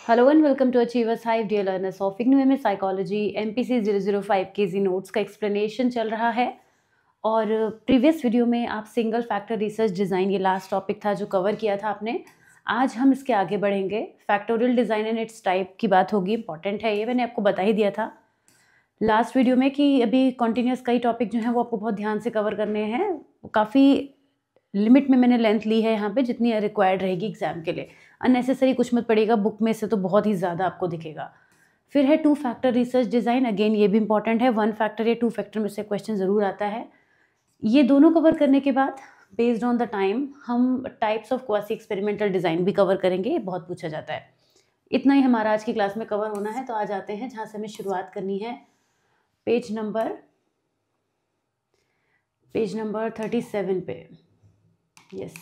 Hello and welcome to Achievers Hive dear learners of IGNOU में psychology MPC 005 KG notes का explanation चल रहा है। और प्रीवियस वीडियो में आप सिंगल फैक्टर रिसर्च डिज़ाइन, ये लास्ट टॉपिक था जो कवर किया था आपने। आज हम इसके आगे बढ़ेंगे। Factorial design and it's type की बात होगी। इंपॉर्टेंट है ये, मैंने आपको बता ही दिया था लास्ट वीडियो में कि अभी कॉन्टीन्यूस कई टॉपिक जो हैं वो आपको बहुत ध्यान से कवर करने हैं। काफ़ी लिमिट में मैंने लेंथ ली है यहाँ पे, जितनी रिक्वायर्ड रहेगी एग्जाम के लिए। अननेसेसरी कुछ मत पड़ेगा, बुक में से तो बहुत ही ज़्यादा आपको दिखेगा। फिर है 2 फैक्टर रिसर्च डिज़ाइन। अगेन ये भी इंपॉर्टेंट है। 1 फैक्टर या 2 फैक्टर में से क्वेश्चन ज़रूर आता है। ये दोनों कवर करने के बाद बेस्ड ऑन द टाइम हम types of quasi experimental design भी कवर करेंगे। ये बहुत पूछा जाता है। इतना ही हमारा आज की क्लास में कवर होना है। तो आ जाते हैं जहाँ से हमें शुरुआत करनी है। पेज नंबर 37 पे। यस,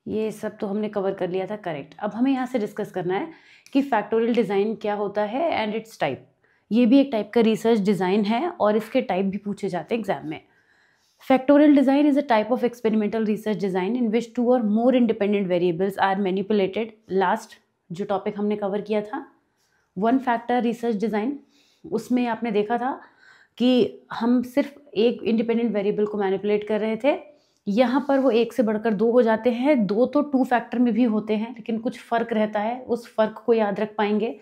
ये सब तो हमने कवर कर लिया था, करेक्ट। अब हमें यहाँ से डिस्कस करना है कि फैक्टोरियल डिज़ाइन क्या होता है एंड इट्स टाइप। ये भी एक टाइप का रिसर्च डिज़ाइन है और इसके टाइप भी पूछे जाते हैं एग्जाम में। Factorial design is a type of experimental research design in which 2 or more independent variables are manipulated. Last जो टॉपिक हमने कवर किया था 1 फैक्टर रिसर्च डिज़ाइन, उसमें आपने देखा था कि हम सिर्फ एक इंडिपेंडेंट वेरिएबल को मैनिपुलेट कर रहे थे। यहाँ पर वो 1 से बढ़कर 2 हो जाते हैं। 2 तो 2 फैक्टर में भी होते हैं, लेकिन कुछ फ़र्क रहता है। उस फ़र्क को याद रख पाएंगे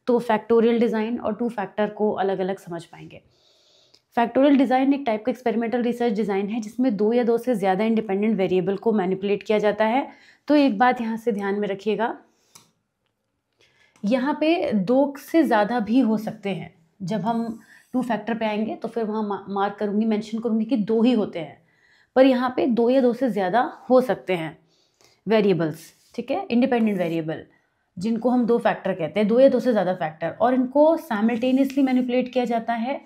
तो फैक्टोरियल डिज़ाइन और 2 फैक्टर को अलग अलग समझ पाएंगे। फैक्टोरियल डिज़ाइन एक टाइप का एक्सपेरिमेंटल रिसर्च डिज़ाइन है जिसमें 2 या 2 से ज़्यादा इंडिपेंडेंट वेरिएबल को मैनिपुलेट किया जाता है। तो एक बात यहाँ से ध्यान में रखिएगा, यहाँ पे 2 से ज़्यादा भी हो सकते हैं। जब हम 2 फैक्टर पे आएंगे तो फिर वहाँ मार्क करूँगी, मेंशन करूँगी कि 2 ही होते हैं, पर यहाँ पे 2 या 2 से ज़्यादा हो सकते हैं वेरिएबल्स। ठीक है, इंडिपेंडेंट वेरिएबल जिनको हम 2 फैक्टर कहते हैं, 2 या 2 से ज़्यादा फैक्टर, और इनको साइमल्टेनियसली मैनिपुलेट किया जाता है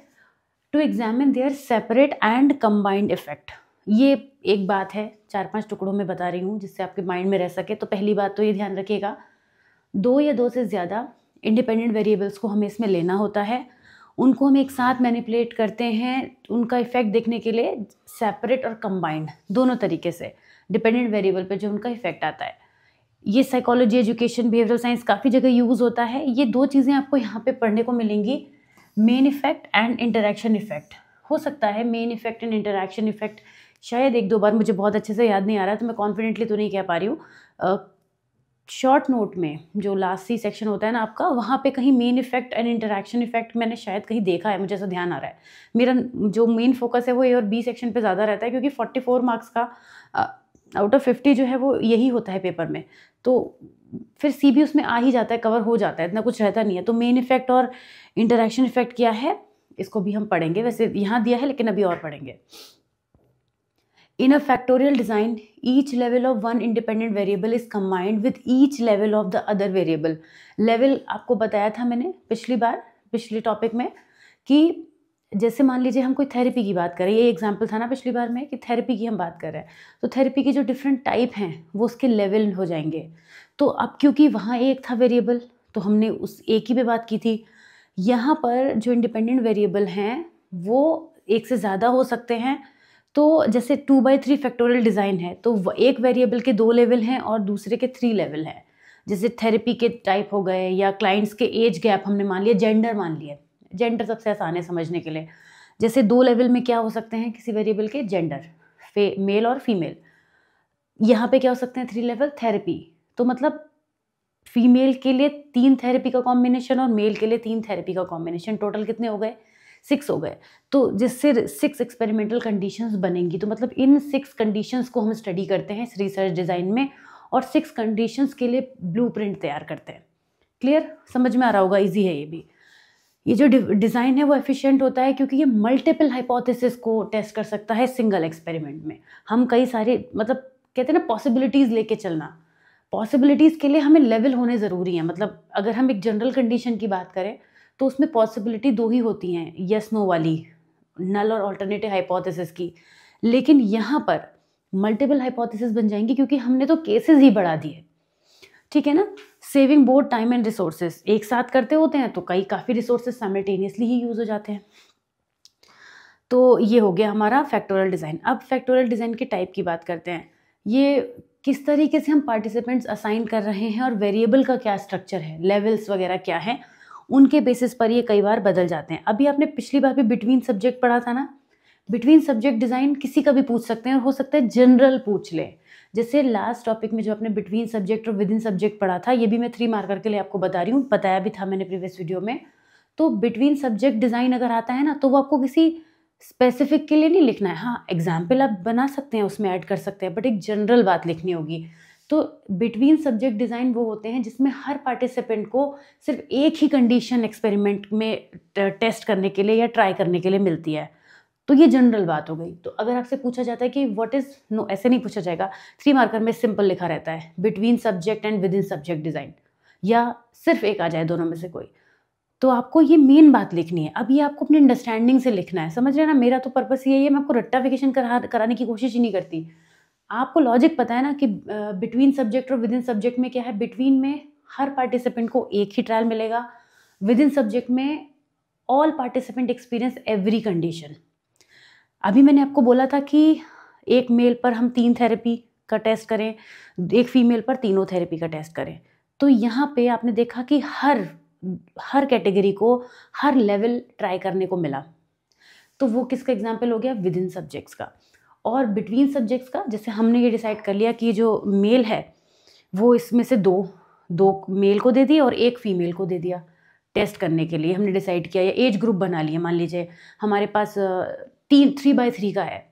to examine their separate and combined effect. ये एक बात है, 4-5 टुकड़ों में बता रही हूँ जिससे आपके माइंड में रह सके। तो पहली बात तो ये ध्यान रखिएगा, 2 या 2 से ज़्यादा इंडिपेंडेंट वेरिएबल्स को हमें इसमें लेना होता है। उनको हम एक साथ मैनिपुलेट करते हैं उनका इफेक्ट देखने के लिए, सेपरेट और कंबाइंड दोनों तरीके से डिपेंडेंट वेरिएबल पे जो उनका इफेक्ट आता है। ये साइकोलॉजी, एजुकेशन, बिहेवियरल साइंस काफ़ी जगह यूज़ होता है। ये 2 चीज़ें आपको यहाँ पे पढ़ने को मिलेंगी, main effect and interaction effect. हो सकता है main effect and interaction effect शायद 1-2 बार, मुझे बहुत अच्छे से याद नहीं आ रहा तो मैं कॉन्फिडेंटली तो नहीं कह पा रही हूँ। शॉर्ट नोट में जो लास्ट सी सेक्शन होता है ना आपका, वहाँ पे कहीं main effect and interaction effect मैंने शायद कहीं देखा है, मुझे ऐसा ध्यान आ रहा है। मेरा जो मेन फोकस है वो ए और बी सेक्शन पे ज़्यादा रहता है, क्योंकि 44 मार्क्स का आउट ऑफ 50 जो है वो यही होता है पेपर में। तो फिर सी भी उसमें आ ही जाता है, कवर हो जाता है, इतना कुछ रहता नहीं है। तो मेन इफेक्ट और इंटरैक्शन इफेक्ट क्या है, इसको भी हम पढ़ेंगे। वैसे यहाँ दिया है लेकिन अभी और पढ़ेंगे। In a factorial design, each level of one independent variable is combined with each level of the other variable. Level आपको बताया था मैंने पिछले टॉपिक में, कि जैसे मान लीजिए हम कोई थेरेपी की बात करें, ये एग्जाम्पल था ना पिछली बार में कि थेरेपी की हम बात कर रहे हैं, तो थेरेपी के जो डिफरेंट टाइप हैं वो उसके लेवल हो जाएंगे। तो अब क्योंकि वहाँ एक था वेरिएबल तो हमने उस एक ही पे बात की थी। यहाँ पर जो इंडिपेंडेंट वेरिएबल हैं वो 1 से ज़्यादा हो सकते हैं। तो जैसे 2/3 फैक्टोरियल डिज़ाइन है तो एक वेरिएबल के 2 लेवल हैं और दूसरे के 3 लेवल हैं। जैसे थेरेपी के टाइप हो गए, या क्लाइंट्स के एज गैप हमने मान लिया, जेंडर मान लिया। जेंडर सबसे आसान है समझने के लिए। जैसे 2 लेवल में क्या हो सकते हैं किसी वेरिएबल के, जेंडर, मेल और फीमेल। यहाँ पे क्या हो सकते हैं 3 लेवल, थेरेपी। तो मतलब फीमेल के लिए 3 थेरेपी का कॉम्बिनेशन और मेल के लिए 3 थेरेपी का कॉम्बिनेशन, टोटल कितने हो गए, 6 हो गए। तो जिससे 6 एक्सपेरिमेंटल कंडीशंस बनेंगी। तो मतलब इन 6 कंडीशंस को हम स्टडी करते हैं इस रिसर्च डिज़ाइन में, और 6 कंडीशंस के लिए ब्लूप्रिंट तैयार करते हैं। क्लियर, समझ में आ रहा होगा, इजी है ये भी। ये जो डिज़ाइन है वो एफिशिएंट होता है क्योंकि ये मल्टीपल हाइपोथेसिस को टेस्ट कर सकता है सिंगल एक्सपेरिमेंट में। हम कई सारे, मतलब कहते हैं ना, पॉसिबिलिटीज़ लेके चलना। पॉसिबिलिटीज़ के लिए हमें लेवल होने ज़रूरी हैं। मतलब अगर हम एक जनरल कंडीशन की बात करें तो उसमें पॉसिबिलिटी 2 ही होती हैं, यस नो वाली, नल और अल्टरनेटिव हाइपोथेसिस की। लेकिन यहाँ पर मल्टीपल हाइपोथेसिस बन जाएंगी क्योंकि हमने तो केसेस ही बढ़ा दिए। ठीक है ना, saving both time and resources. एक साथ करते होते हैं तो काफ़ी रिसोर्सेज साइमल्टेनियसली ही यूज हो जाते हैं। तो ये हो गया हमारा फैक्टोरियल डिज़ाइन। अब फैक्टोरियल डिज़ाइन के टाइप की बात करते हैं। ये किस तरीके से हम पार्टिसिपेंट्स असाइन कर रहे हैं और वेरिएबल का क्या स्ट्रक्चर है, लेवल्स वगैरह क्या है, उनके बेसिस पर ये कई बार बदल जाते हैं। अभी आपने पिछली बार भी बिटवीन सब्जेक्ट पढ़ा था ना, बिटवीन सब्जेक्ट डिज़ाइन किसी का भी पूछ सकते हैं और हो सकता है जनरल पूछ ले। जैसे लास्ट टॉपिक में जो आपने बिटवीन सब्जेक्ट और विद इन सब्जेक्ट पढ़ा था, ये भी मैं 3 मार्कर के लिए आपको बता रही हूँ, बताया भी था मैंने प्रीवियस वीडियो में। तो बिटवीन सब्जेक्ट डिज़ाइन अगर आता है ना, तो वो आपको किसी स्पेसिफिक के लिए नहीं लिखना है। हाँ, एग्जाम्पल आप बना सकते हैं, उसमें ऐड कर सकते हैं, बट एक जनरल बात लिखनी होगी। तो बिटवीन सब्जेक्ट डिज़ाइन वो होते हैं जिसमें हर पार्टिसिपेंट को सिर्फ एक ही कंडीशन एक्सपेरिमेंट में टेस्ट करने के लिए या ट्राई करने के लिए मिलती है। तो ये जनरल बात हो गई। तो अगर आपसे पूछा जाता है कि व्हाट इज़, नो ऐसे नहीं पूछा जाएगा, 3 मार्कर में सिंपल लिखा रहता है between subject and with in subject design, या सिर्फ एक आ जाए दोनों में से कोई। तो आपको ये मेन बात लिखनी है। अब ये आपको अपनी अंडरस्टैंडिंग से लिखना है, समझ रहे हैं ना। मेरा तो पर्पस यही है, मैं आपको रट्टाफिकेशन कराने की कोशिश ही नहीं करती। आपको लॉजिक पता है ना कि बिटवीन सब्जेक्ट और विद इन सब्जेक्ट में क्या है। बिटवीन में हर पार्टिसिपेंट को एक ही ट्रायल मिलेगा, विद इन सब्जेक्ट में all participant experience every condition. अभी मैंने आपको बोला था कि एक मेल पर हम 3 थेरेपी का टेस्ट करें, एक फीमेल पर तीनों थेरेपी का टेस्ट करें। तो यहाँ पे आपने देखा कि हर कैटेगरी को हर लेवल ट्राई करने को मिला। तो वो किसका एग्जाम्पल हो गया, विद इन सब्जेक्ट्स का। और बिटवीन सब्जेक्ट्स का, जैसे हमने ये डिसाइड कर लिया कि जो मेल है वो इसमें से दो मेल को दे दिया और एक फीमेल को दे दिया टेस्ट करने के लिए, हमने डिसाइड किया, या एज ग्रुप बना लिया। मान लीजिए हमारे पास 3x3 का है,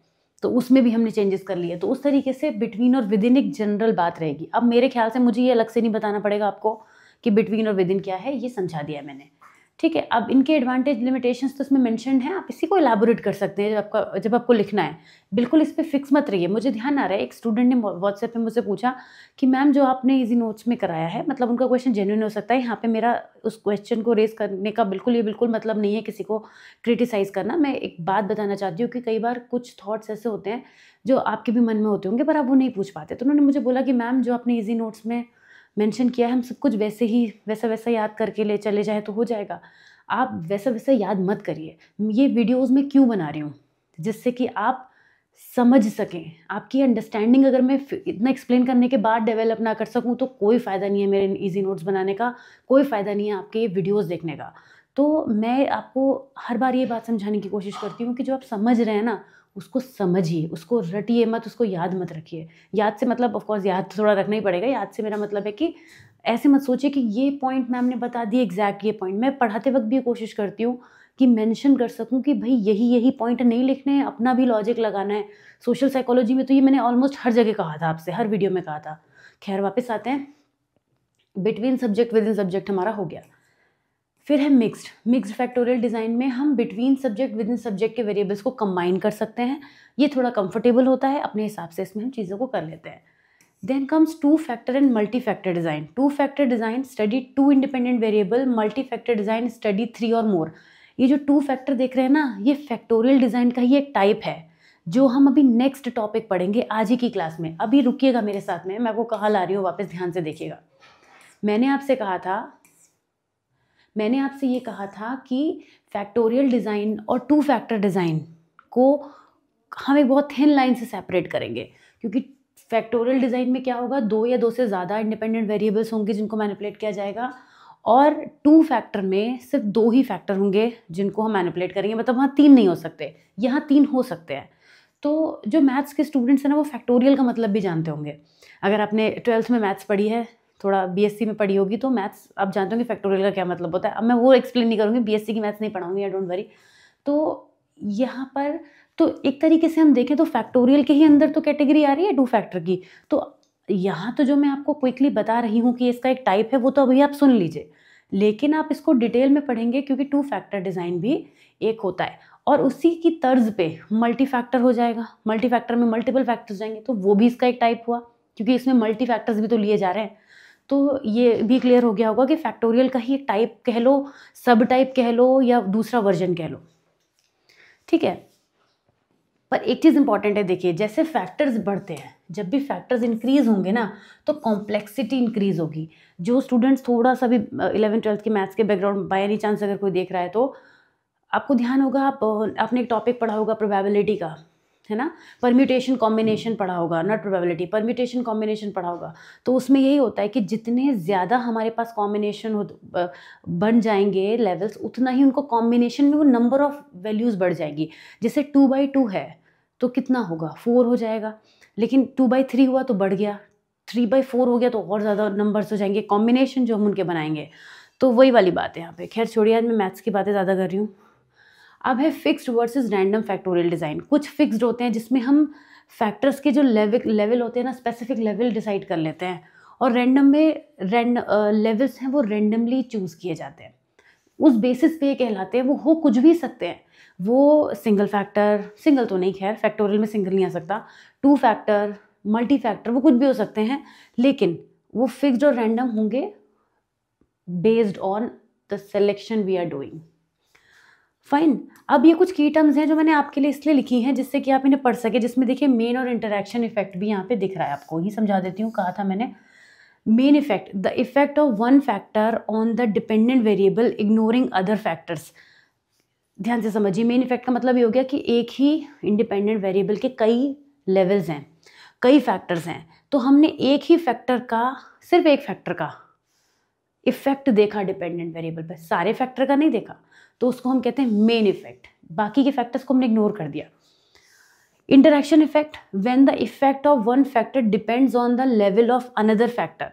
तो उसमें भी हमने चेंजेस कर लिए। तो उस तरीके से बिटवीन और विद इन एक जनरल बात रहेगी। अब मेरे ख्याल से मुझे ये अलग से नहीं बताना पड़ेगा आपको कि बिटवीन और विद इन क्या है, ये समझा दिया मैंने, ठीक है। अब इनके एडवांटेज लिमिटेशंस तो इसमें मेंशन्ड है, आप इसी को एलाबोरेट कर सकते हैं जब आपको लिखना है। बिल्कुल इस पे फिक्स मत रहिए। मुझे ध्यान आ रहा है, एक स्टूडेंट ने व्हाट्सएप पे मुझसे पूछा कि मैम जो आपने इजी नोट्स में कराया है, मतलब उनका क्वेश्चन जेन्युइन हो सकता है, यहाँ पे मेरा उस क्वेश्चन को रेज करने का बिल्कुल मतलब नहीं है किसी को क्रिटिसाइज करना। मैं एक बात बताना चाहती हूँ कि कई बार कुछ थॉट्स ऐसे होते हैं जो आपके भी मन में होते होंगे पर आप वो नहीं पूछ पाते। तो उन्होंने मुझे बोला कि मैम जो आपने ईजी नोट्स में मेंशन किया है, हम सब कुछ वैसा याद करके ले चले जाए तो हो जाएगा। आप वैसा याद मत करिए। ये वीडियोस में क्यों बना रही हूँ, जिससे कि आप समझ सकें। आपकी अंडरस्टैंडिंग अगर मैं इतना एक्सप्लेन करने के बाद डेवलप ना कर सकूँ तो कोई फ़ायदा नहीं है मेरे इजी नोट्स बनाने का, कोई फ़ायदा नहीं है आपके ये वीडियोस देखने का। तो मैं आपको हर बार ये बात समझाने की कोशिश करती हूँ कि जो आप समझ रहे हैं ना, उसको समझिए, उसको रटिए मत, उसको याद मत रखिए। याद से मतलब ऑफकोर्स याद थोड़ा रखना ही पड़ेगा। याद से मेरा मतलब है कि ऐसे मत सोचिए कि ये पॉइंट मैम ने बता दिए, एग्जैक्ट ये पॉइंट। मैं पढ़ाते वक्त भी ये कोशिश करती हूँ कि मेंशन कर सकूँ कि भाई यही पॉइंट नहीं लिखने हैं, अपना भी लॉजिक लगाना है। सोशल साइकोलॉजी में तो ये मैंने ऑलमोस्ट हर जगह कहा था आपसे, हर वीडियो में कहा था। खैर वापस आते हैं, between subject with in subject हमारा हो गया। फिर है मिक्स्ड फैक्टोरियल डिज़ाइन में हम between subject with in subject के वेरिएबल्स को कंबाइन कर सकते हैं। ये थोड़ा कंफर्टेबल होता है, अपने हिसाब से इसमें हम चीज़ों को कर लेते हैं। Then comes 2 factor and multi factor design. 2 factor design study 2 independent variable, multi factor design study 3 और मोर। ये जो 2 फैक्टर देख रहे हैं ना, ये फैक्टोरियल डिज़ाइन का ही एक टाइप है जो हम अभी नेक्स्ट टॉपिक पढ़ेंगे आज ही की क्लास में। अभी रुकिएगा मेरे साथ में, मैं आपको कहाँ ला रही हूँ, वापस ध्यान से देखिएगा। मैंने आपसे ये कहा था कि फैक्टोरियल डिज़ाइन और 2 फैक्टर डिज़ाइन को हम एक बहुत थिन लाइन से सेपरेट करेंगे, क्योंकि फैक्टोरियल डिज़ाइन में क्या होगा, 2 या 2 से ज़्यादा इंडिपेंडेंट वेरिएबल्स होंगे जिनको मैनिपुलेट किया जाएगा, और 2 फैक्टर में सिर्फ 2 ही फैक्टर होंगे जिनको हम मैनिपुलेट करेंगे। मतलब वहाँ 3 नहीं हो सकते, यहाँ 3 हो सकते हैं। तो जो मैथ्स के स्टूडेंट्स हैं ना, वो फैक्टोरियल का मतलब भी जानते होंगे। अगर आपने 12th में मैथ्स पढ़ी है, थोड़ा बीएससी में पढ़ी होगी, तो मैथ्स आप जानते होंगे फैक्टोरियल का क्या मतलब होता है। अब मैं वो एक्सप्लेन नहीं करूँगी, बीएससी की मैथ्स नहीं पढ़ाऊँगी, डोंट वरी। तो यहाँ पर तो एक तरीके से हम देखें तो फैक्टोरियल के ही अंदर तो कैटेगरी आ रही है 2 फैक्टर की। तो यहाँ तो जो मैं आपको क्विकली बता रही हूँ कि इसका एक टाइप है, वो तो अभी आप सुन लीजिए, लेकिन आप इसको डिटेल में पढ़ेंगे क्योंकि 2 फैक्टर डिज़ाइन भी एक होता है। और उसी की तर्ज पे मल्टी फैक्टर हो जाएगा। मल्टी फैक्टर में मल्टीपल फैक्टर्स जाएंगे, तो वो भी इसका एक टाइप हुआ, क्योंकि इसमें मल्टी फैक्टर्स भी तो लिए जा रहे हैं। तो ये भी क्लियर हो गया होगा कि फैक्टोरियल का ही एक टाइप कह लो, सब टाइप कह लो, या दूसरा वर्जन कह लो, ठीक है। पर एक चीज़ इंपॉर्टेंट है, देखिए, जैसे फैक्टर्स बढ़ते हैं, जब भी फैक्टर्स इंक्रीज होंगे ना, तो कॉम्प्लेक्सिटी इंक्रीज होगी। जो स्टूडेंट्स थोड़ा सा भी 11th 12th के मैथ्स के बैकग्राउंड बाय एनी चांस अगर कोई देख रहा है, तो आपको ध्यान होगा, आपने एक टॉपिक पढ़ा होगा प्रोबेबिलिटी का, है ना, परम्यूटेशन कॉम्बिनेशन पढ़ा होगा, नॉट प्रोबेबिलिटी, परम्यूटेशन कॉम्बिनेशन पढ़ा होगा। तो उसमें यही होता है कि जितने ज़्यादा हमारे पास कॉम्बिनेशन बन जाएंगे लेवल्स, उतना ही उनको कॉम्बिनेशन में वो नंबर ऑफ वैल्यूज़ बढ़ जाएगी। जैसे 2/2 है तो कितना होगा, 4 हो जाएगा, लेकिन 2/3 हुआ तो बढ़ गया, 3/4 हो गया तो और ज़्यादा नंबर्स हो जाएंगे, कॉम्बिनेशन जो हम उनके बनाएंगे। तो वही वाली बात है यहाँ पे। खैर छोड़िए, आज मैं मैथ्स की बातें ज़्यादा कर रही हूँ। अब है fixed versus random factorial design. कुछ फिक्स्ड होते हैं जिसमें हम फैक्टर्स के जो लेवल होते हैं ना, स्पेसिफिक लेवल डिसाइड कर लेते हैं, और रैंडम में लेवल्स हैं वो रैंडमली चूज़ किए जाते हैं, उस बेसिस पे ये कहलाते हैं। वो हो कुछ भी सकते हैं, वो सिंगल फैक्टर, सिंगल तो नहीं, खैर फैक्टोरियल में सिंगल नहीं आ सकता, 2 फैक्टर, मल्टी फैक्टर, वो कुछ भी हो सकते हैं, लेकिन वो फिक्स्ड और रैंडम होंगे based on the selection we are doing. Fine. अब ये कुछ की टर्म्स हैं जो मैंने आपके लिए इसलिए लिखी हैं जिससे कि आप इन्हें पढ़ सके, जिसमें देखिए मेन और इंटरैक्शन इफेक्ट भी यहाँ पे दिख रहा है आपको, ही समझा देती हूँ। कहा था मैंने main effect, the effect of one factor on the dependent variable ignoring other factors. ध्यान से समझिए, मेन इफेक्ट का मतलब ये हो गया कि एक ही इंडिपेंडेंट वेरिएबल के कई लेवल्स हैं, कई फैक्टर्स हैं, तो हमने एक ही फैक्टर का, सिर्फ एक फैक्टर का इफेक्ट देखा डिपेंडेंट वेरिएबल पर, सारे फैक्टर का नहीं देखा, तो उसको हम कहते हैं मेन इफेक्ट। बाकी के फैक्टर्स को हमने इग्नोर कर दिया। Interaction effect, when the effect of one factor depends on the level of another factor,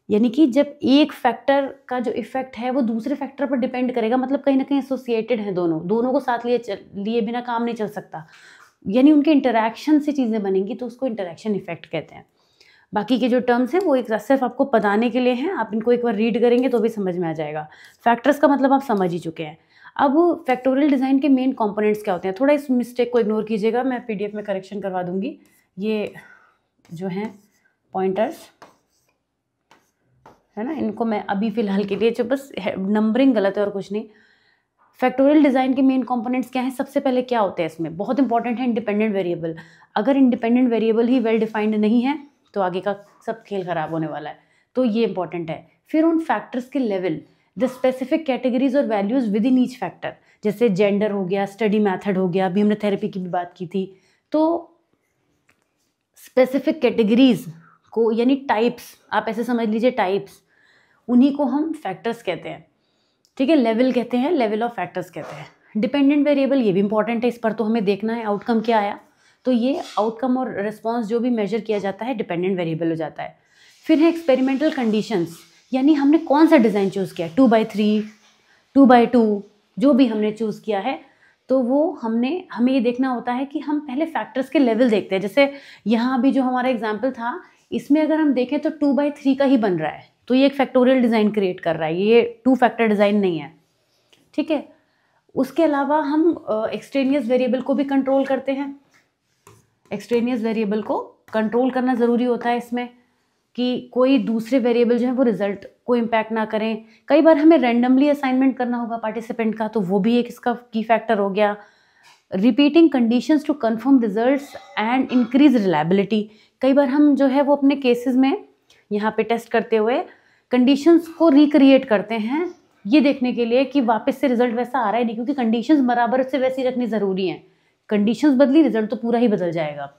यानी कि जब एक फैक्टर का जो इफेक्ट है वो दूसरे फैक्टर पर डिपेंड करेगा, मतलब कहीं ना कहीं एसोसिएटेड है, दोनों को साथ लिए बिना काम नहीं चल सकता, यानी उनके इंटरैक्शन से चीज़ें बनेंगी, तो उसको इंटरैक्शन इफेक्ट कहते हैं। बाकी के जो टर्म्स हैं वो एक सिर्फ आपको बताने के लिए हैं, आप इनको एक बार रीड करेंगे तो भी समझ में आ जाएगा। फैक्टर्स का मतलब आप समझ ही चुके हैं। अब फैक्टोरियल डिज़ाइन के मेन कंपोनेंट्स क्या होते हैं, थोड़ा इस मिस्टेक को इग्नोर कीजिएगा, मैं पीडीएफ में करेक्शन करवा दूंगी। ये जो हैं पॉइंटर्स है ना, इनको मैं अभी फ़िलहाल के लिए, जो बस नंबरिंग गलत है और कुछ नहीं। फैक्टोरियल डिज़ाइन के मेन कंपोनेंट्स क्या हैं, सबसे पहले क्या होते हैं इसमें, बहुत इंपॉर्टेंट है इंडिपेंडेंट वेरिएबल। अगर इंडिपेंडेंट वेरिएबल ही वेल डिफाइंड नहीं है तो आगे का सब खेल खराब होने वाला है, तो ये इंपॉर्टेंट है। फिर उन फैक्टर्स के लेवल, द स्पेसिफिक कैटेगरीज और values with in each factor, जैसे जेंडर हो गया, स्टडी मेथड हो गया, अभी हमने थेरेपी की भी बात की थी, तो स्पेसिफिक कैटेगरीज को, यानी टाइप्स, आप ऐसे समझ लीजिए टाइप्स, उन्हीं को हम फैक्टर्स कहते हैं, ठीक है। लेवल कहते हैं, लेवल ऑफ फैक्टर्स कहते हैं। डिपेंडेंट वेरिएबल, ये भी इंपॉर्टेंट है, इस पर तो हमें देखना है आउटकम क्या आया, तो ये आउटकम और रिस्पॉन्स जो भी मेजर किया जाता है डिपेंडेंट वेरिएबल हो जाता है। फिर है एक्सपेरिमेंटल कंडीशंस, यानी हमने कौन सा डिज़ाइन चूज़ किया, 2/3, 2/2, जो भी हमने चूज़ किया है, तो वो हमें ये देखना होता है कि हम पहले फैक्टर्स के लेवल देखते हैं। जैसे यहाँ भी जो हमारा एग्जाम्पल था, इसमें अगर हम देखें तो 2/3 का ही बन रहा है, तो ये एक फैक्टोरियल डिज़ाइन क्रिएट कर रहा है, ये 2 फैक्टर डिज़ाइन नहीं है, ठीक है। उसके अलावा हम एक्सट्रेनियस वेरिएबल को भी कंट्रोल करते हैं। एक्सट्रेनियस वेरिएबल को कंट्रोल करना ज़रूरी होता है इसमें, कि कोई दूसरे वेरिएबल जो है वो रिजल्ट को इम्पैक्ट ना करें। कई बार हमें रैंडमली असाइनमेंट करना होगा पार्टिसिपेंट का, तो वो भी एक इसका की फैक्टर हो गया। Repeating conditions to confirm results and increase reliability, कई बार हम जो है वो अपने केसेस में यहाँ पे टेस्ट करते हुए कंडीशंस को रिक्रिएट करते हैं, ये देखने के लिए कि वापस से रिजल्ट वैसा आ रहा है नहीं, क्योंकि कंडीशंस बराबर से वैसी रखनी ज़रूरी हैं। कंडीशंस बदली, रिजल्ट तो पूरा ही बदल जाएगा।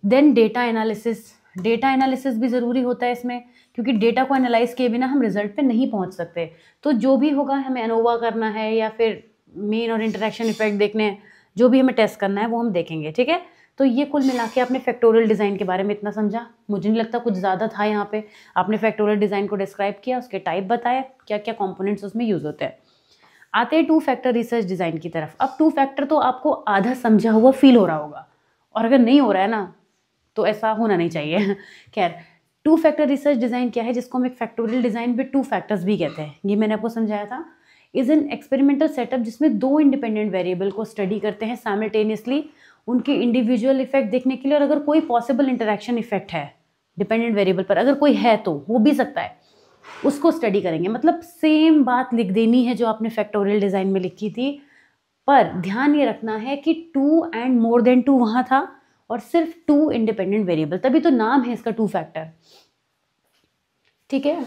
Then data analysis, data analysis भी ज़रूरी होता है इसमें, क्योंकि डेटा को एनालाइज किए बिना हम रिजल्ट पे नहीं पहुंच सकते। तो जो भी होगा, हमें एनोवा करना है या फिर मेन और इंटरैक्शन इफेक्ट देखने हैं, जो भी हमें टेस्ट करना है वो हम देखेंगे, ठीक है। तो ये कुल मिला के आपने फैक्टोरियल डिज़ाइन के बारे में इतना समझा, मुझे नहीं लगता कुछ ज़्यादा था यहाँ पे। आपने फैक्टोरियल डिज़ाइन को डिस्क्राइब किया, उसके टाइप बताए, क्या क्या कॉम्पोनेंट्स उसमें यूज़ होते हैं। आते हैं 2 फैक्टर रिसर्च डिज़ाइन की तरफ। अब 2 फैक्टर तो आपको आधा समझा हुआ फील हो रहा होगा, और अगर नहीं हो रहा है ना तो ऐसा होना नहीं चाहिए। खैर, 2 फैक्टर रिसर्च डिज़ाइन क्या है, जिसको हम एक फैक्टोरियल डिज़ाइन विद 2 फैक्टर्स भी कहते हैं, ये मैंने आपको समझाया था। इज एन एक्सपेरिमेंटल सेटअप जिसमें 2 इंडिपेंडेंट वेरिएबल को स्टडी करते हैं साइमल्टेनियसली, उनके इंडिविजुअल इफेक्ट देखने के लिए, और अगर कोई पॉसिबल इंटरैक्शन इफेक्ट है डिपेंडेंट वेरिएबल पर, अगर कोई है तो हो भी सकता है, उसको स्टडी करेंगे। मतलब सेम बात लिख देनी है जो आपने फैक्टोरियल डिज़ाइन में लिखी थी, पर ध्यान ये रखना है कि 2 एंड मोर देन 2 वहाँ था, और सिर्फ 2 इंडिपेंडेंट वेरिएबल, तभी तो नाम है इसका 2 फैक्टर, ठीक है।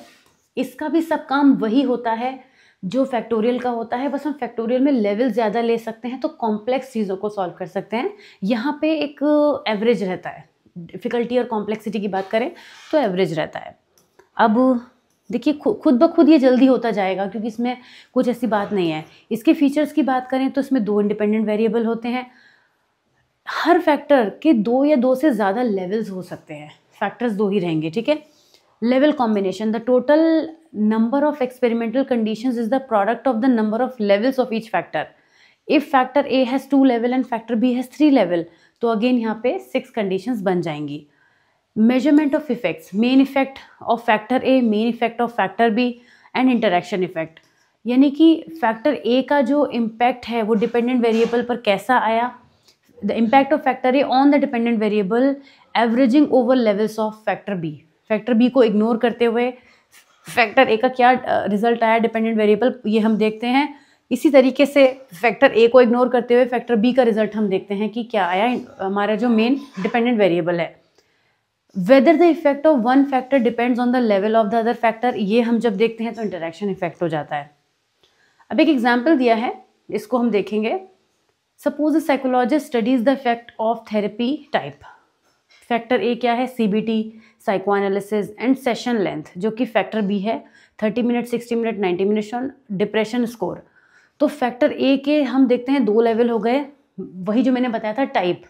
इसका भी सब काम वही होता है, जो फैक्टोरियल का होता है बस हम फैक्टोरियल में लेवल ज़्यादा ले सकते हैं तो कॉम्प्लेक्स चीज़ों को सॉल्व कर सकते हैं। यहाँ पे एक एवरेज रहता है, डिफ़िकल्टी और कॉम्प्लेक्सिटी की बात करें तो एवरेज रहता है। अब देखिए खुद ब खुद ये जल्दी होता जाएगा क्योंकि इसमें कुछ ऐसी बात नहीं है। इसके फीचर्स की बात करें तो इसमें 2 इंडिपेंडेंट वेरिएबल होते हैं। हर फैक्टर के 2 या 2 से ज़्यादा लेवल्स हो सकते हैं, फैक्टर्स 2 ही रहेंगे, ठीक है। Level combination, the total number of experimental conditions is the product of the number of levels of each factor. If factor A has 2 level and factor B has 3 level, तो again यहाँ पे 6 conditions बन जाएंगी। measurement of effects, main effect of factor A, main effect of factor B and interaction effect, यानी कि factor A का जो impact है वो dependent variable पर कैसा आया, the impact of factor A on the dependent variable averaging over levels of factor B, factor B को ignore करते हुए फैक्टर ए का क्या रिजल्ट आया डिपेंडेंट वेरिएबल, ये हम देखते हैं। इसी तरीके से फैक्टर ए को इग्नोर करते हुए फैक्टर बी का रिजल्ट हम देखते हैं कि क्या आया हमारा जो मेन डिपेंडेंट वेरिएबल है। Whether the effect of one factor depends on the level of the other factor, ये हम जब देखते हैं तो इंटरेक्शन इफेक्ट हो जाता है। अब एक एग्जाम्पल दिया है, इसको हम देखेंगे। Suppose the psychologist studies the effect of therapy type. Factor A क्या है, CBT, psycho analysis and session length, जो कि फैक्टर बी है 30 minute, 60 minute, 90 minute on depression score. तो फैक्टर ए के हम देखते हैं 2 लेवल हो गए, वही जो मैंने बताया था type,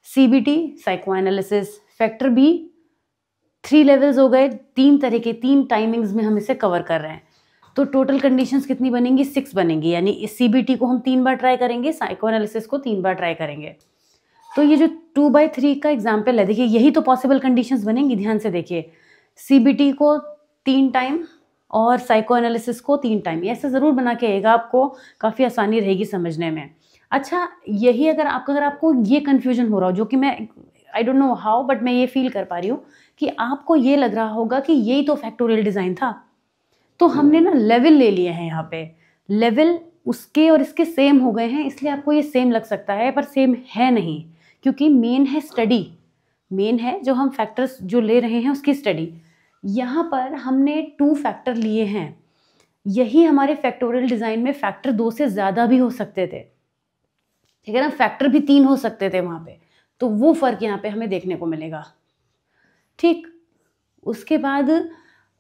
CBT, psycho analysis. Factor B 3 levels हो गए, 3 तरह के 3 टाइमिंग्स में हम इसे कवर कर रहे हैं। तो टोटल कंडीशंस कितनी बनेंगी, 6 बनेंगी, यानी इस सीबीटी को हम 3 बार ट्राई करेंगे, साइको एनालिसिस को 3 बार ट्राई करेंगे। तो ये जो 2/3 का एग्जाम्पल है, देखिए यही तो पॉसिबल कंडीशंस बनेंगी, ध्यान से देखिए। सीबीटी को 3 टाइम और साइको एनालिसिस को 3 टाइम, ऐसे ज़रूर बना के आएगा, आपको काफ़ी आसानी रहेगी समझने में। अच्छा, यही अगर आपको ये कन्फ्यूजन हो रहा हो, जो कि मैं I don't know how but मैं ये फील कर पा रही हूँ कि आपको ये लग रहा होगा कि यही तो फैक्टोरियल डिज़ाइन था, तो हमने ना लेवल ले लिए हैं यहाँ पे, लेवल उसके और इसके सेम हो गए हैं, इसलिए आपको ये सेम लग सकता है, पर सेम है नहीं, क्योंकि मेन है स्टडी, मेन है जो हम फैक्टर्स जो ले रहे हैं उसकी स्टडी। यहाँ पर हमने 2 फैक्टर लिए हैं, यही हमारे फैक्टोरियल डिज़ाइन में फैक्टर 2 से ज़्यादा भी हो सकते थे, ठीक है ना, फैक्टर भी 3 हो सकते थे वहाँ पे, तो वो फ़र्क यहाँ पे हमें देखने को मिलेगा, ठीक। उसके बाद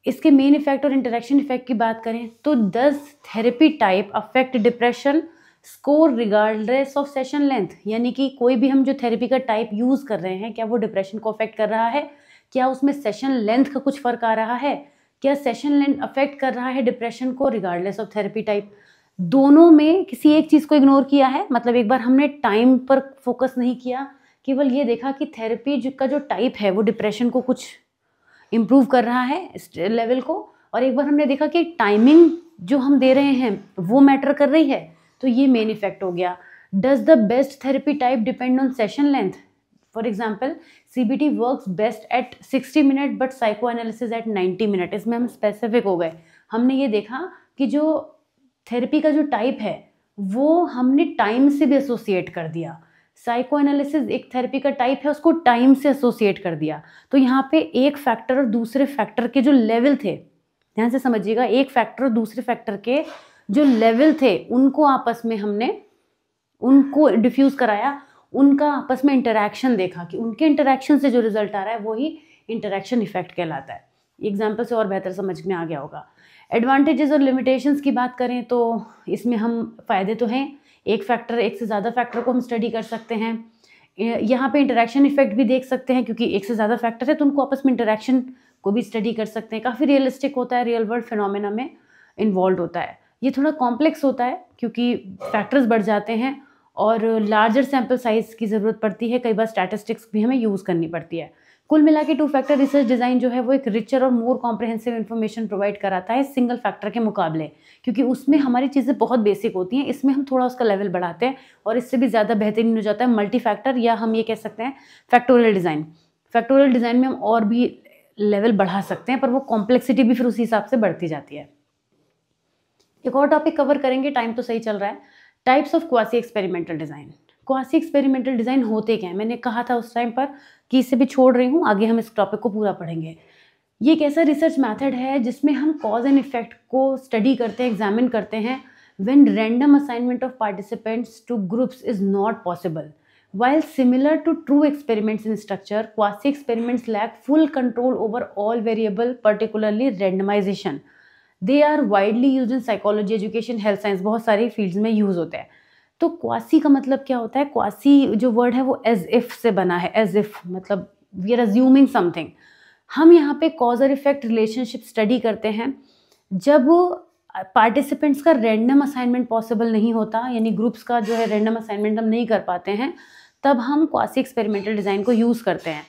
इसके मेन इफेक्ट और इंटरेक्शन इफेक्ट की बात करें तो does therapy type affect depression score regardless of session length, यानी कि कोई भी हम जो थेरेपी का टाइप यूज़ कर रहे हैं क्या वो डिप्रेशन को अफेक्ट कर रहा है, क्या उसमें सेशन लेंथ का कुछ फ़र्क आ रहा है, क्या सेशन लेंथ अफेक्ट कर रहा है डिप्रेशन को रिगार्डलेस ऑफ थेरेपी टाइप। दोनों में किसी एक चीज़ को इग्नोर किया है, मतलब एक बार हमने टाइम पर फोकस नहीं किया, केवल ये देखा कि थेरेपी का जो टाइप है वो डिप्रेशन को कुछ इम्प्रूव कर रहा है लेवल को, और एक बार हमने देखा कि टाइमिंग जो हम दे रहे हैं वो मैटर कर रही है, तो ये मेन इफेक्ट हो गया। Does the best therapy type depend on session length, for example CBT works best at 60 minute but psycho analysis at 90 minute, इसमें हम स्पेसिफिक हो गए। हमने ये देखा कि जो थेरेपी का जो टाइप है वो हमने टाइम से भी एसोसिएट कर दिया, साइको एनालिसिस एक थेरेपी का टाइप है उसको टाइम से एसोसिएट कर दिया, तो यहाँ पे एक फैक्टर और दूसरे फैक्टर के जो लेवल थे, ध्यान से समझिएगा, एक फैक्टर और दूसरे फैक्टर के जो लेवल थे उनको आपस में हमने उनको डिफ्यूज़ कराया, उनका आपस में इंटरेक्शन देखा कि उनके इंटरेक्शन से जो रिजल्ट आ रहा है वही इंटरेक्शन इफेक्ट कहलाता है। एग्जाम्पल से और बेहतर समझ में आ गया होगा। एडवांटेजेस और लिमिटेशंस की बात करें तो इसमें हम फ़ायदे तो हैं, एक फैक्टर एक से ज़्यादा फैक्टर को हम स्टडी कर सकते हैं, यहाँ पे इंटरेक्शन इफेक्ट भी देख सकते हैं क्योंकि एक से ज़्यादा फैक्टर है तो उनको आपस में इंटरेक्शन को भी स्टडी कर सकते हैं, काफ़ी रियलिस्टिक होता है, रियल वर्ल्ड फिनोमेना में इन्वॉल्व होता है। ये थोड़ा कॉम्प्लेक्स होता है क्योंकि फैक्टर्स बढ़ जाते हैं और लार्जर सैम्पल साइज़ की ज़रूरत पड़ती है, कई बार स्टैटिस्टिक्स भी हमें यूज़ करनी पड़ती है। कुल मिला के 2 फैक्टर रिसर्च डिज़ाइन जो है वो एक रिचर और मोर कॉम्प्रहेंसिव इन्फॉर्मेशन प्रोवाइड कराता है सिंगल फैक्टर के मुकाबले, क्योंकि उसमें हमारी चीज़ें बहुत बेसिक होती हैं, इसमें हम थोड़ा उसका लेवल बढ़ाते हैं और इससे भी ज़्यादा बेहतरीन हो जाता है मल्टी फैक्टर, या हम ये कह सकते हैं फैक्टोरियल डिज़ाइन। फैक्टोरियल डिज़ाइन में हम और भी लेवल बढ़ा सकते हैं पर वो कॉम्प्लेक्सिटी भी फिर उसी हिसाब से बढ़ती जाती है। एक और टॉपिक कवर करेंगे, टाइम तो सही चल रहा है, types of quasi experimental design. Quasi experimental design होते क्या हैं, मैंने कहा था उस टाइम पर कि इसे भी छोड़ रही हूँ, आगे हम इस टॉपिक को पूरा पढ़ेंगे। ये एक ऐसा रिसर्च मेथड है जिसमें हम कॉज एंड इफेक्ट को स्टडी करते हैं, एग्जामिन करते हैं when random assignment of participants to groups is not possible. While similar to true experiments in structure, quasi-experiments lack full control over all variable, particularly randomization. They are widely used in psychology, education, health science, बहुत सारी fields में use होते हैं. तो quasi का मतलब क्या होता है? क्वासी जो वर्ड है वो एज इफ से बना है. एज इफ मतलब वी आर अज्यूमिंग समथिंग. हम यहाँ पे कॉज और इफेक्ट रिलेशनशिप स्टडी करते हैं जब पार्टिसिपेंट्स का रैंडम असाइनमेंट पॉसिबल नहीं होता, यानी ग्रुप्स का जो है रैंडम असाइनमेंट हम नहीं कर पाते हैं, तब हम क्वासी एक्सपेरिमेंटल डिज़ाइन को यूज़ करते हैं.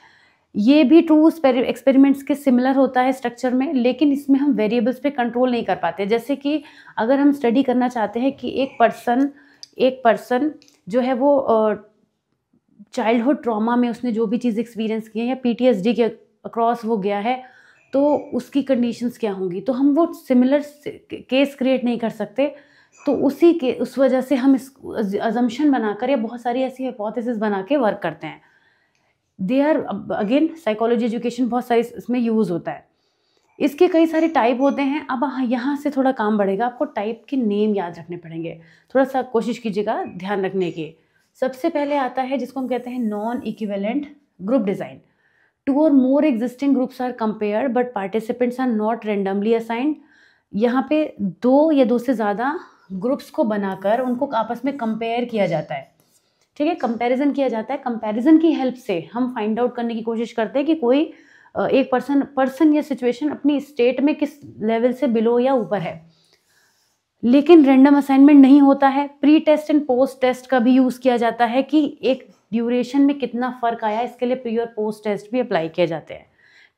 ये भी ट्रू एक्सपेरिमेंट्स के सिमिलर होता है स्ट्रक्चर में, लेकिन इसमें हम वेरिएबल्स पे कंट्रोल नहीं कर पाते. जैसे कि अगर हम स्टडी करना चाहते हैं कि एक पर्सन जो है वो चाइल्डहुड ट्रॉमा में उसने जो भी चीज़ एक्सपीरियंस की है या PTSD के अक्रॉस वो गया है, तो उसकी कंडीशंस क्या होंगी, तो हम वो सिमिलर केस क्रिएट नहीं कर सकते. तो उस वजह से हम इस अजम्पशन बनाकर या बहुत सारी ऐसी हाइपोथेसिस बना के वर्क करते हैं. They are again psychology education बहुत सारी इसमें यूज़ होता है. इसके कई सारे टाइप होते हैं. अब यहाँ से थोड़ा काम बढ़ेगा, आपको टाइप के नेम याद रखने पड़ेंगे. थोड़ा सा कोशिश कीजिएगा ध्यान रखने की. सबसे पहले आता है जिसको हम कहते हैं non equivalent group design. Two or more existing groups are compared but participants are not randomly assigned. यहाँ पे दो या दो से ज़्यादा ग्रुप्स को बनाकर उनको आपस में कंपेयर किया जाता है. ठीक है, कंपैरिजन किया जाता है. कंपैरिजन की हेल्प से हम फाइंड आउट करने की कोशिश करते हैं कि कोई एक पर्सन या सिचुएशन अपनी स्टेट में किस लेवल से बिलो या ऊपर है. लेकिन रैंडम असाइनमेंट नहीं होता है. Pre test and post test का भी यूज़ किया जाता है कि एक ड्यूरेशन में कितना फ़र्क आया, इसके लिए प्री और पोस्ट टेस्ट भी अप्लाई किए जाते हैं.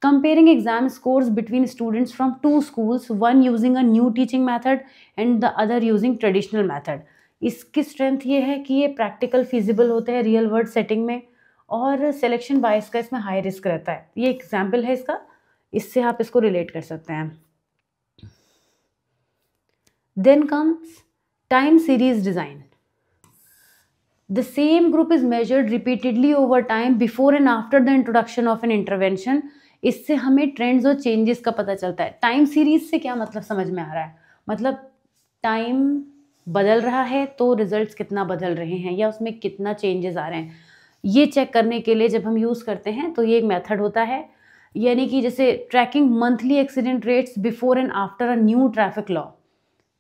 Comparing exam scores between students from two schools, one using a new teaching method and the other using traditional method. इसकी स्ट्रेंथ ये है कि ये प्रैक्टिकल फिजिबल होते हैं रियल वर्ल्ड सेटिंग में, और सिलेक्शन बायस का इसमें हाई रिस्क रहता है. ये एग्जाम्पल है इसका, इससे आप इसको रिलेट कर सकते हैं. Then comes time series design. The same group is measured repeatedly over time before and after the introduction of an intervention. इससे हमें ट्रेंड्स और चेंजेस का पता चलता है. टाइम सीरीज से क्या मतलब समझ में आ रहा है? मतलब टाइम बदल रहा है तो रिजल्ट्स कितना बदल रहे हैं या उसमें कितना चेंजेस आ रहे हैं, ये चेक करने के लिए जब हम यूज़ करते हैं तो ये एक मेथड होता है. यानी कि जैसे tracking monthly accident rates before and after a new traffic law.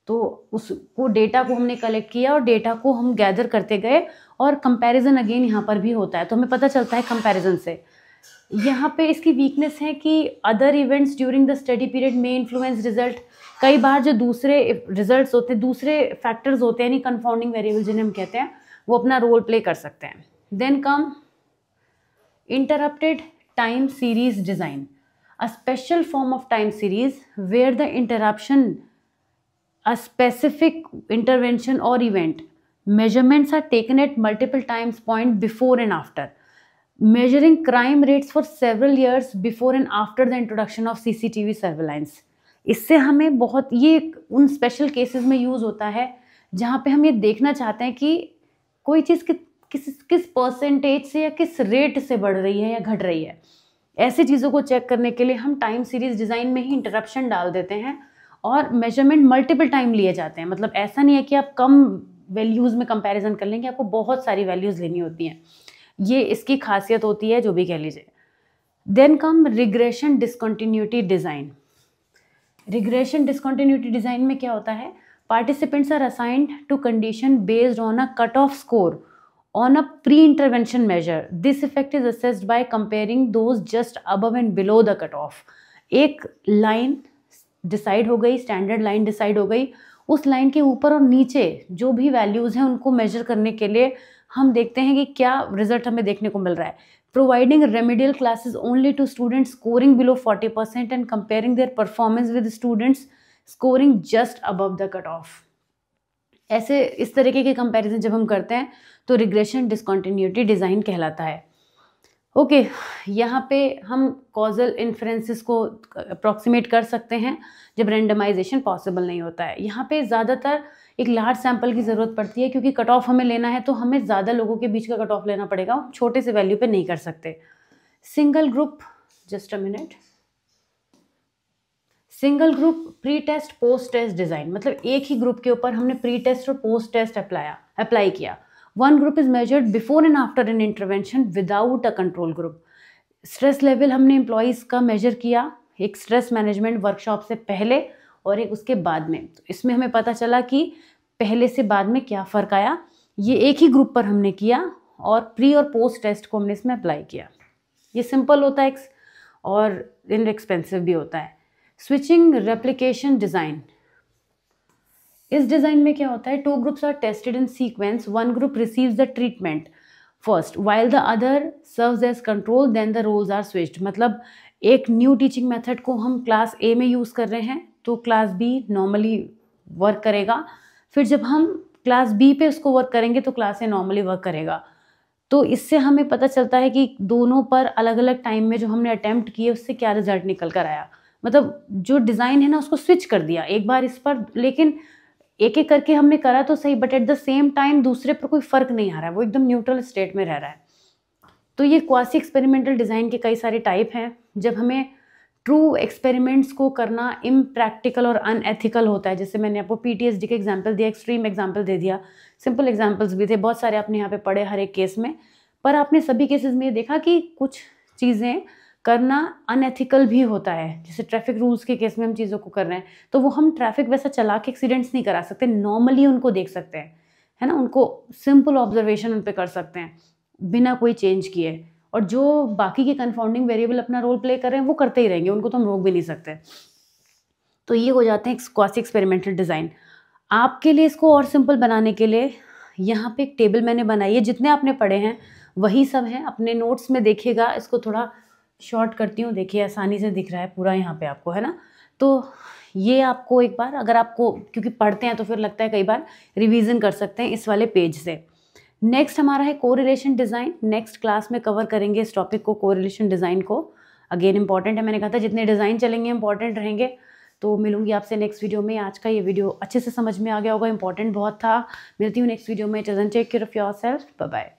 तो उसको डेटा को हमने कलेक्ट किया और डेटा को हम गैदर करते गए, और कंपैरिजन अगेन यहाँ पर भी होता है, तो हमें पता चलता है कंपैरिजन से. यहाँ पे इसकी वीकनेस है कि other events during the study period में इन्फ्लुएंस रिजल्ट. कई बार जो दूसरे रिजल्ट्स होते हैं, दूसरे फैक्टर्स होते हैं, यानी कंफाउंडिंग वेरिएबल जिन्हें हम कहते हैं, वो अपना रोल प्ले कर सकते हैं. Then come interrupted time series design. A special form of time series where the interruption a specific intervention or event. Measurements are taken at multiple times point before and after. Measuring crime rates for several years before and after the introduction of CCTV surveillance. इससे हमें बहुत, ये उन special cases में use होता है जहाँ पे हम ये देखना चाहते हैं कि कोई चीज़ किस परसेंटेज से या किस रेट से बढ़ रही है या घट रही है. ऐसी चीज़ों को चेक करने के लिए हम टाइम सीरीज डिज़ाइन में ही इंटरप्शन डाल देते हैं और मेजरमेंट मल्टीपल टाइम लिए जाते हैं. मतलब ऐसा नहीं है कि आप कम वैल्यूज़ में कंपैरिजन कर लेंगे, आपको बहुत सारी वैल्यूज़ लेनी होती हैं. ये इसकी खासियत होती है, जो भी कह लीजिए. Then come regression discontinuity design. Regression discontinuity design में क्या होता है? Participants are assigned to condition based on a cut off score on a pre intervention measure. This effect is assessed by comparing those just above and below the cut off. एक line decide हो गई, standard line decide हो गई, उस line के ऊपर और नीचे जो भी वैल्यूज़ हैं उनको मेजर करने के लिए हम देखते हैं कि क्या रिजल्ट हमें देखने को मिल रहा है. Providing remedial classes only to students scoring below 40% and comparing their performance with students scoring just above the cut off. ऐसे इस तरीके के कंपैरिजन जब हम करते हैं तो रिग्रेशन डिसकंटिन्यूटी डिज़ाइन कहलाता है. ओके, यहाँ पे हम कॉजल इन्फ्रेंसेस को अप्रॉक्सीमेट कर सकते हैं जब रेंडमाइजेशन पॉसिबल नहीं होता है. यहाँ पे ज़्यादातर एक लार्ज सैंपल की ज़रूरत पड़ती है, क्योंकि कट ऑफ हमें लेना है तो हमें ज़्यादा लोगों के बीच का कट ऑफ लेना पड़ेगा, छोटे से वैल्यू पे नहीं कर सकते. Single group, just a minute. Single group pre test post test design, मतलब एक ही ग्रुप के ऊपर हमने प्री टेस्ट और पोस्ट टेस्ट अप्लाई किया। One group is measured before and after an intervention without a control group. Stress level हमने employees का मेजर किया, एक स्ट्रेस मैनेजमेंट वर्कशॉप से पहले और एक उसके बाद में। तो इसमें हमें पता चला कि पहले से बाद में क्या फ़र्क आया। ये एक ही ग्रुप पर हमने किया और प्री और पोस्ट टेस्ट को हमने इसमें अप्लाई किया। ये सिंपल होता है और इनएक्सपेंसिव भी होता है। स्विचिंग रेप्लिकेशन डिज़ाइन, इस डिज़ाइन में क्या होता है, 2 groups are tested in sequence, one group receives the treatment first while the other serves as control, then the roles are switched। मतलब एक न्यू टीचिंग मेथड को हम क्लास ए में यूज़ कर रहे हैं तो क्लास बी नॉर्मली वर्क करेगा, फिर जब हम क्लास बी पे उसको वर्क करेंगे तो क्लास ए नॉर्मली वर्क करेगा। तो इससे हमें पता चलता है कि दोनों पर अलग अलग टाइम में जो हमने अटैम्प्ट किए उससे क्या रिजल्ट निकल कर आया। मतलब जो डिज़ाइन है ना उसको स्विच कर दिया एक बार इस पर, लेकिन एक एक करके हमने करा तो सही, but at the same time दूसरे पर कोई फ़र्क नहीं आ रहा है, वो एकदम न्यूट्रल स्टेट में रह रहा है। तो ये क्वासी एक्सपेरिमेंटल डिज़ाइन के कई सारे टाइप हैं। जब हमें ट्रू एक्सपेरिमेंट्स को करना इम्प्रैक्टिकल और अनएथिकल होता है, जैसे मैंने आपको PTSD का एग्जाम्पल दिया, एक्सट्रीम एग्जाम्पल दे दिया, सिंपल एग्जाम्पल्स भी थे बहुत सारे आपने यहाँ पे पढ़े हर एक केस में, पर आपने सभी केसेस में ये देखा कि कुछ चीज़ें करना अनएथिकल भी होता है। जैसे ट्रैफिक रूल्स के केस में हम चीज़ों को कर रहे हैं तो वो हम ट्रैफिक वैसा चला के एक्सीडेंट्स नहीं करा सकते, नॉर्मली उनको देख सकते हैं, है ना, उनको सिंपल ऑब्जर्वेशन उन पे कर सकते हैं बिना कोई चेंज किए, और जो बाकी के कंफाउंडिंग वेरिएबल अपना रोल प्ले कर रहे हैं वो करते ही रहेंगे, उनको तो हम रोक भी नहीं सकते। तो ये हो जाते हैं क्वासी एक्सपेरिमेंटल डिज़ाइन। आपके लिए इसको और सिंपल बनाने के लिए यहाँ पे एक टेबल मैंने बनाई है, जितने आपने पढ़े हैं वही सब हैं, अपने नोट्स में देखिएगा। इसको थोड़ा शॉर्ट करती हूँ, देखिए आसानी से दिख रहा है पूरा यहाँ पे आपको, है ना। तो ये आपको एक बार, अगर आपको, क्योंकि पढ़ते हैं तो फिर लगता है कई बार, रिवीजन कर सकते हैं इस वाले पेज से। नेक्स्ट हमारा है कोरिलेशन डिज़ाइन। नेक्स्ट क्लास में कवर करेंगे इस टॉपिक को, कोरिलेशन डिज़ाइन को। अगेन इंपॉर्टेंट है, मैंने कहा था जितने डिज़ाइन चलेंगे इंपॉर्टेंट रहेंगे। तो मिलूंगी आपसे नेक्स्ट वीडियो में। आज का ये वीडियो अच्छे से समझ में आ गया होगा, इंपॉर्टेंट बहुत था। मिलती हूँ नेक्स्ट वीडियो में। Take care of yourself, bye bye.